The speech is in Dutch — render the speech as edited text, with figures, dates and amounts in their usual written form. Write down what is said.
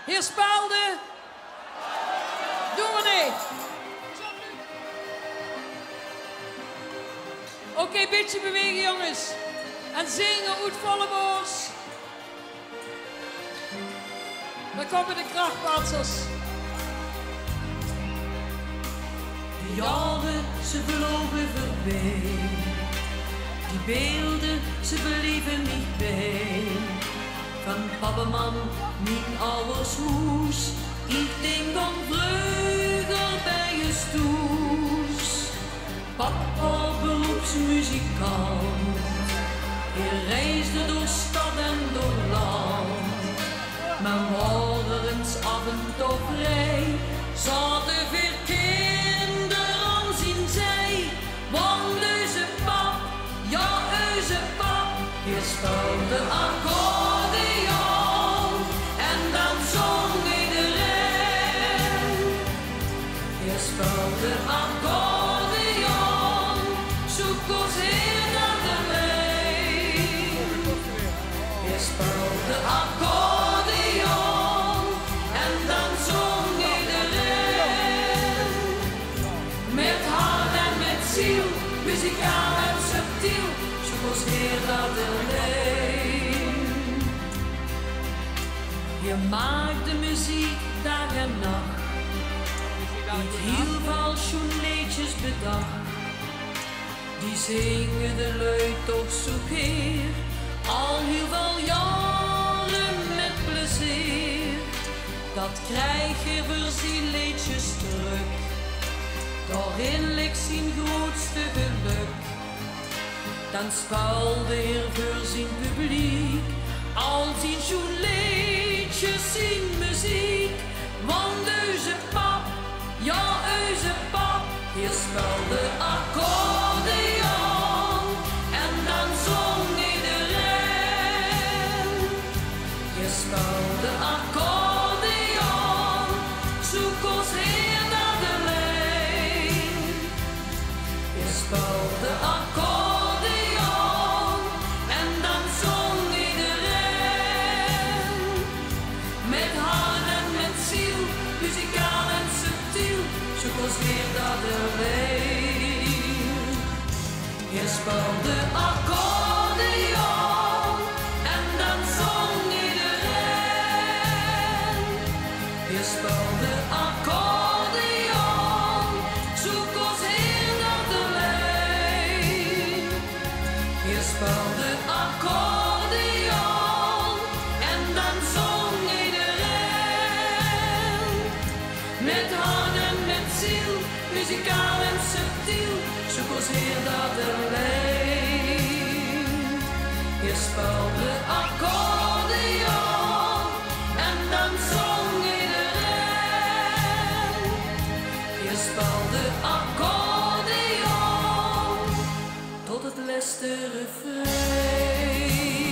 Heer Spelde. Dominee. Oké, beetje bewegen jongens. En zingen uit volle boos. Dan komen de krachtpatsers. De jaren, ze vlogen voorbij. Die beelden, ze believen niet bij. Van pappeman, niet alles hoes. Ik denk aan vreugde bij je stoes. Papa beroepsmuzikant. Hij reisde door stad en door land. Maar waren eens af en toe vrij. Zaten veel kinderen aan zijn zij. Want euze pap, ja euze pap. Je speelde accordeon en dan zong iedereen. Je speelde accordeon, zoek ons heer naar de leen. Je speelde accordeon en dan zong iedereen. Met hart en met ziel, muzikaal en subtiel, zoek ons heer naar de leen. Je maakt de muziek dag en nacht. Niet heel veel schoenleedjes bedacht. Die zingen de lui toch zo keer. Al heel veel jaren met plezier. Dat krijg je voor zijn leedjes terug. Daarin ligt zijn grootste geluk. Dan speelde hij voor zijn publiek. Al zijn schoenleedjes, zijn muziek. Want euze pap, ja euze pap, je speelde accordeon en dan zong iedereen. Je speelde accordeon, zoek ons heer naar de leen. Je speelde accordeon en dan zong iedereen. Met hart en met ziel, muzikaal en subtiel, zoek ons heer naar de leen. Je speelde accordeon en dan zong iedereen. Je speelde accordeon, zoek ons heer naar de leen. Je speelde accordeon en dan zong iedereen. Met hart en met ziel, muzikaal en subtiel, zoek ons heer naar de leen. Je speelde accordeon en dan zong iedereen. Je speelde accordeon tot het laatste refrein.